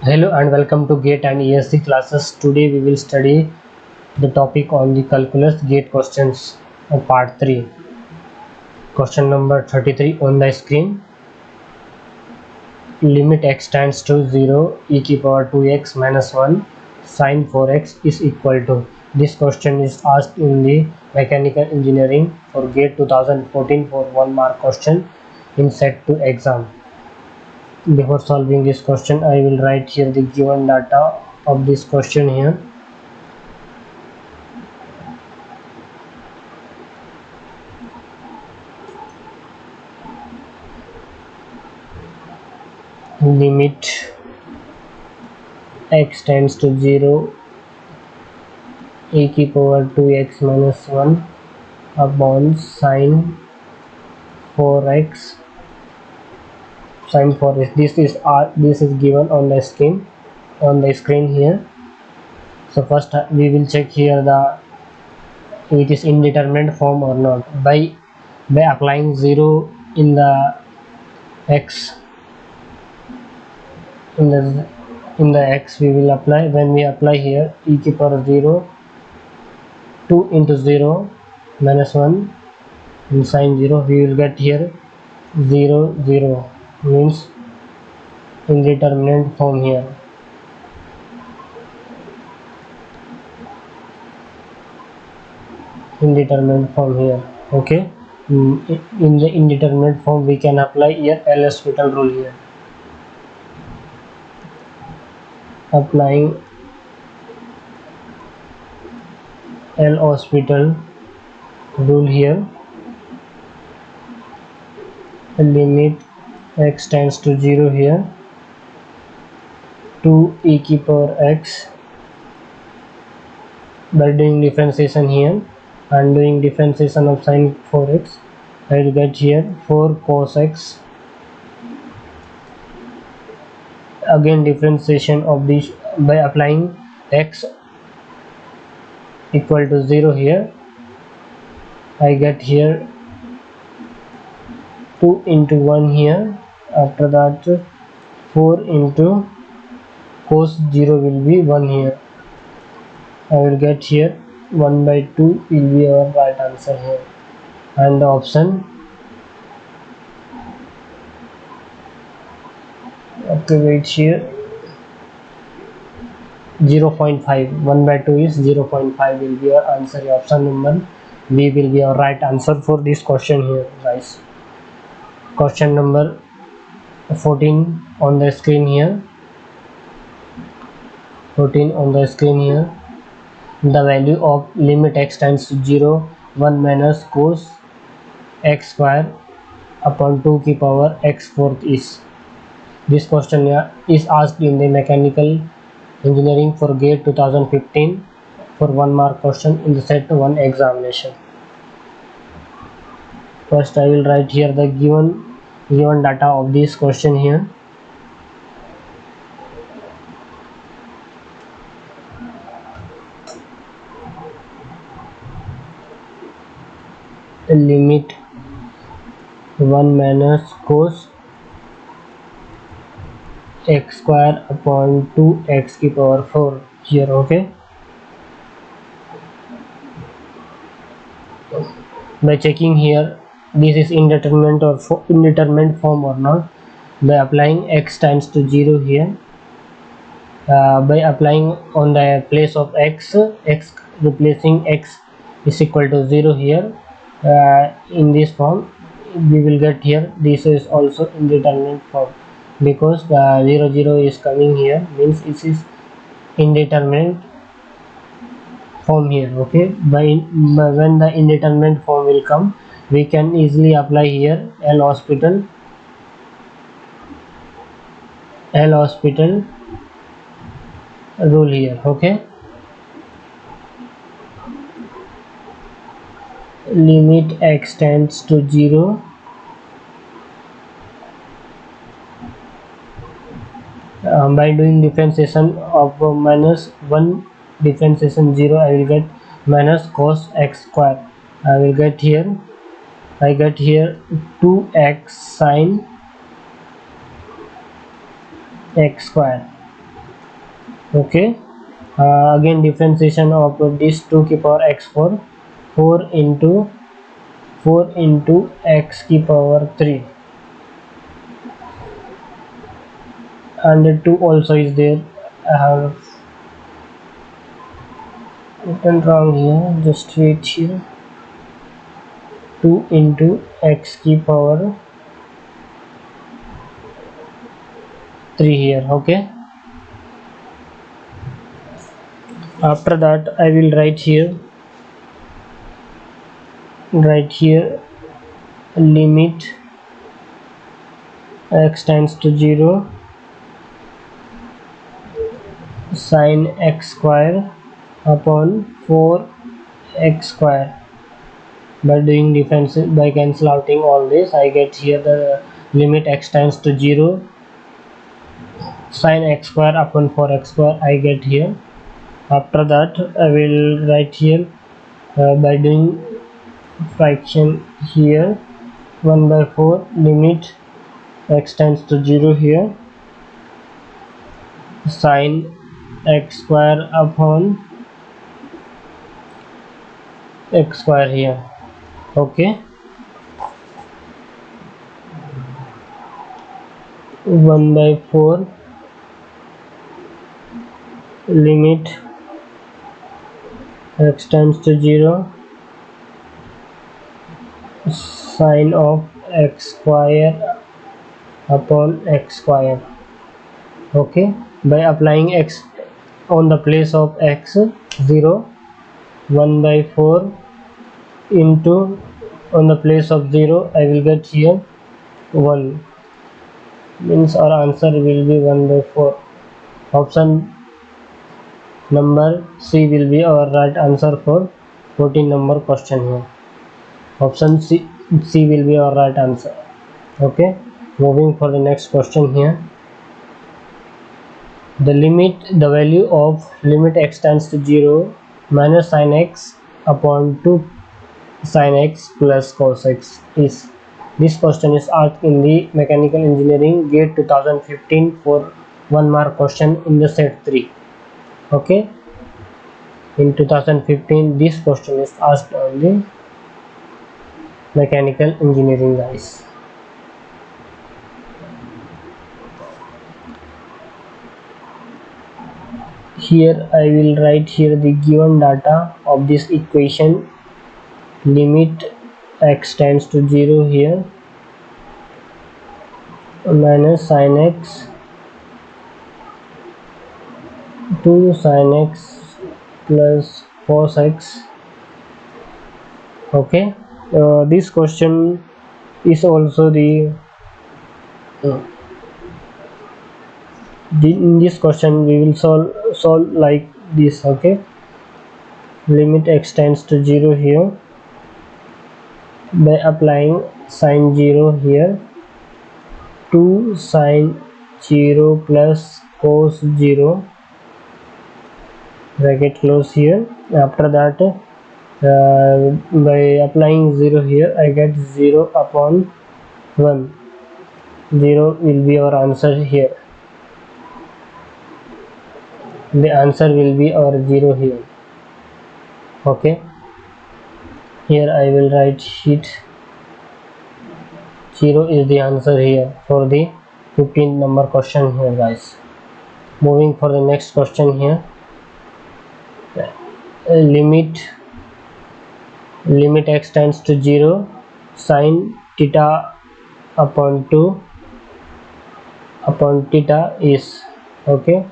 Hello and welcome to GATE and ESC classes. Today we will study the topic on the calculus GATE questions of part 3. Question number 33 on the screen. Limit x tends to 0 e to the power 2x minus 1 sine 4x is equal to. This question is asked in the mechanical engineering for GATE 2014 for 1 mark question in set 2 exam. Before solving this question, I will write here the given data of this question here. Limit x tends to 0 e to the power 2x minus 1 upon sine 4x sine 4x. This is given on the screen here. So first we will check here it is indeterminate form or not by applying 0 in the x in the x. We will apply, when we apply here e to the power 0, 2 into 0 minus 1 and sine 0, we will get here 0 0, means indeterminate form here. Indeterminate form here. Okay. In the indeterminate form we can apply here L'Hospital rule here. Applying L'Hospital rule here, limit x tends to 0 here, 2 e to the power x. By doing differentiation here and doing differentiation of sine 4x, I will get here 4 cos x. Again differentiation of this by applying x equal to 0 here, I get here 2 into 1 here. After that 4 into cos 0 will be 1 here. I will get here 1 by 2 will be our right answer here, and the option, okay, wait here, 0.5, 1 by 2 is 0.5 will be our answer. Option number B will be our right answer for this question here, guys. Question number 14 on the screen here. 14 on the screen here. The value of limit x tends to 0 1 minus cos x square upon 2 to the power x fourth is. This question is asked in the mechanical engineering for GATE 2015 for 1 mark question in the set 1 examination. First I will write here the given data of this question here. Limit 1 minus cos x square upon 2x to the power 4 here. Okay, by checking here this is indeterminate or indeterminate form or not, by applying x tends to 0 here, by applying on the place of x replacing x is equal to 0 here, in this form we will get here this is also indeterminate form, because the 0 0 is coming here, means it is indeterminate form here. Okay, when the indeterminate form will come, we can easily apply here L'Hospital rule here. Okay, limit x tends to 0 by doing differentiation of minus 1 differentiation 0, I will get minus cos x square. I get here 2x sine x square Okay, again differentiation of this 2 की power x4, 4 into x की power 3, and 2 also is there. I have written wrong here, just wait here. 2 into x की power 3 here. Okay, after that I will write here limit x tends to 0 sin x square upon 4x square. By doing difference, by cancel outing all this, I get here the limit x tends to 0 sin x square upon 4x square I get here. After that I will write here by doing fraction here 1 by 4 limit x tends to 0 here sin x square upon x square here. Okay, 1 by 4 limit x tends to 0 sine of x square upon x square. Okay, by applying x on the place of x 0, 1 by 4 into on the place of 0 I will get here 1, means our answer will be 1 by 4. Option number C will be our right answer for 14 number question here. Option C will be our right answer. Okay, moving for the next question here. The value of limit x tends to 0 minus sin x upon 2 sin x plus cos x is. This question is asked in the mechanical engineering GATE 2015 for 1 mark question in the set 3. Okay, in 2015 this question is asked on the mechanical engineering, guys. Here I will write here the given data of this equation limit x tends to 0 here minus sin x 2 sin x plus cos x. Okay, this question is also in this question we will solve like this. Okay, limit x tends to 0 here by applying sin 0 here 2 sin 0 plus cos 0 bracket close here. After that by applying 0 here I get 0 upon 1. 0 will be our answer here. The answer will be our 0 here. Okay, here I will write it 0 is the answer here for the 15th number question here, guys. Moving for the next question here. Limit x tends to 0 sin theta upon 2 upon theta is. Okay,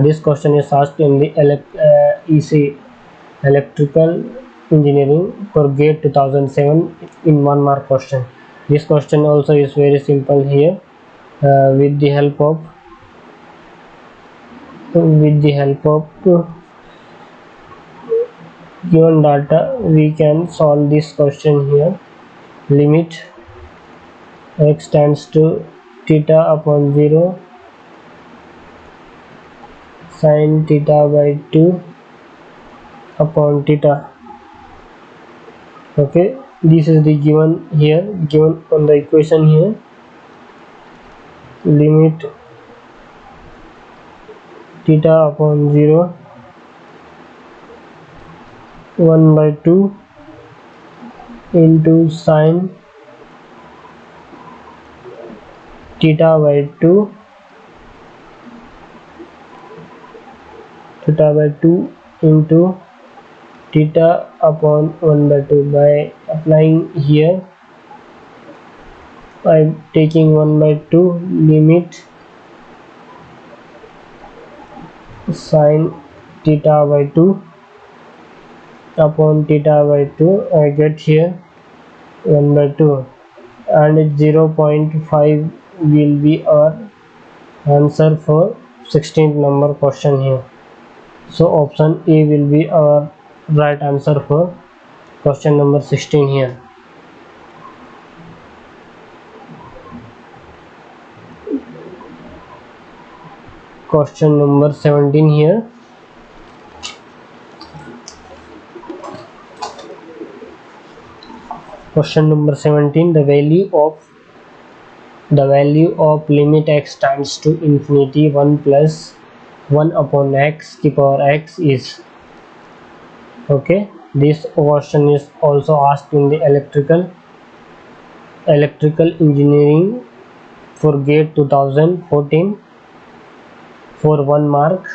this question is asked in the EC electrical engineering for GATE 2007 in 1 mark question. This question also is very simple here. With the help of given data we can solve this question here. Limit x tends to theta upon 0 sin theta by 2 upon theta. Okay, this is the given on the equation here. Limit theta upon 0 1 by 2 into sine theta by 2 into theta upon 1 by 2. By applying here, by taking 1 by 2, limit sine theta by 2 upon theta by 2, I get here 1 by 2, and 0.5 will be our answer for 16th number question here. So option A will be our right answer for question number 16 here. Question number 17 here. Question number 17, the value of limit x tends to infinity 1 plus 1 upon x to the power x is. Okay, this question is also asked in the electrical engineering for GATE 2014 for 1 mark,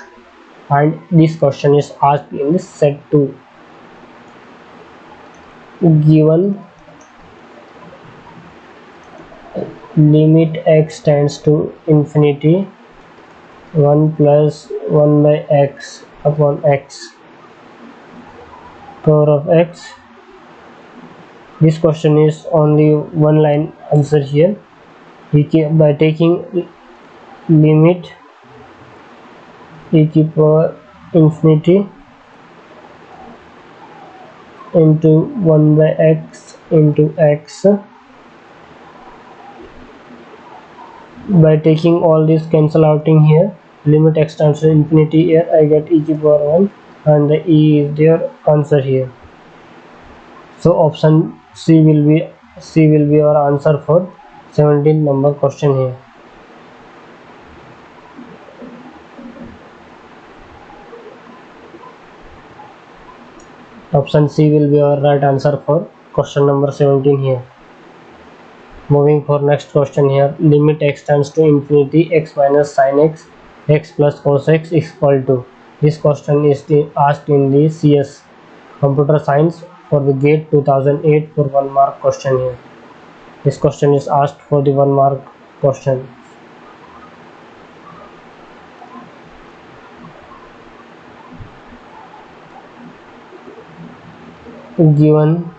and this question is asked in the set 2. Given limit x tends to infinity 1 plus 1 by x upon x power of x. This question is only one line answer here. By taking limit e to the power infinity into 1 by x into x, by taking all this cancel out in here, limit x tends to infinity here, I get e to the power 1, and the e is their answer here. So option C will be our answer for 17th number question here. Option C will be our right answer for question number 17 here. Moving for next question here. Limit x tends to infinity x minus sin x, x plus cos x is equal to. This question is asked in the CS computer science for the GATE 2008 for 1 mark question here. This question is asked for the 1 mark question. Given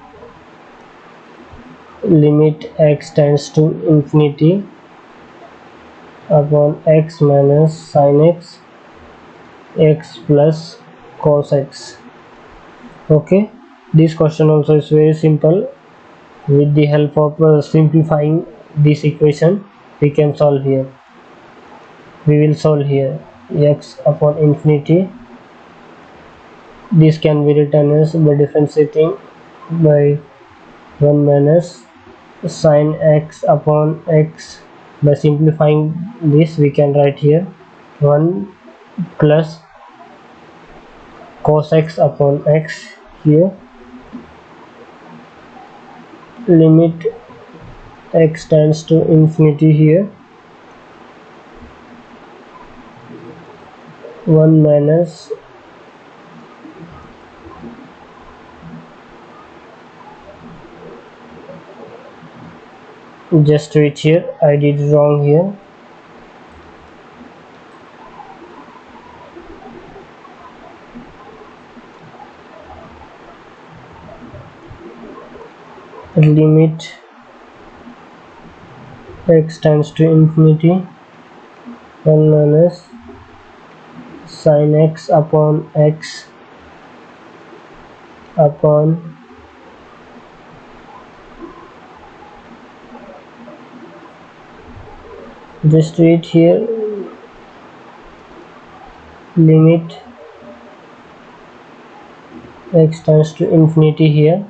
limit x tends to infinity upon x minus sin x, x plus cos x. Okay, this question also is very simple. With the help of simplifying this equation, we can solve here. We will solve here x upon infinity. This can be written as by differentiating by 1 minus sin x upon x. By simplifying this, we can write here 1 plus cos x upon x here. Limit x tends to infinity here, 1 minus just wait here, I did wrong here. Limit x tends to infinity 1 minus sin x upon x upon just wait here, limit x tends to infinity here,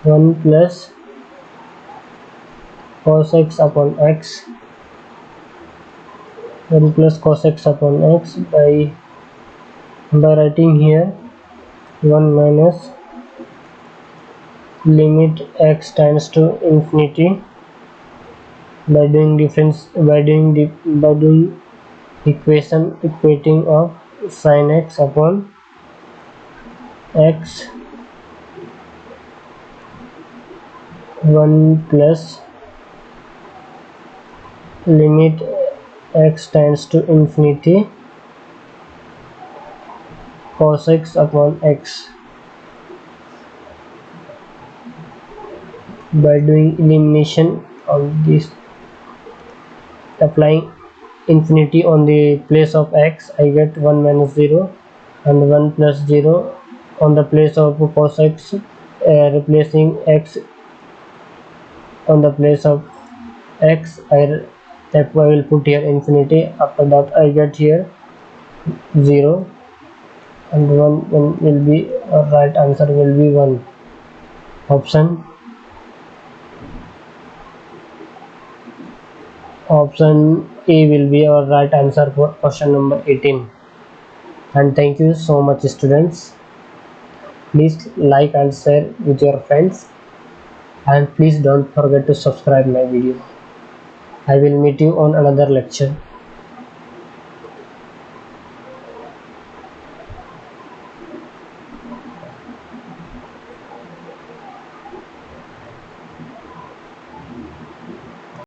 1 plus cos x upon x 1 plus cos x upon x by writing here 1 minus limit x tends to infinity by doing equation equating of sin x upon x 1 plus limit x tends to infinity cos x upon x by doing elimination of this, applying infinity on the place of x, I get 1 minus 0 and 1 plus 0 on the place of cos x, replacing x on the place of x, I will put here infinity. After that I get here 0 and 1 will be right answer will be 1. Option A will be our right answer for question number 18. And thank you so much students. Please like and share with your friends, and please don't forget to subscribe my video. I will meet you on another lecture.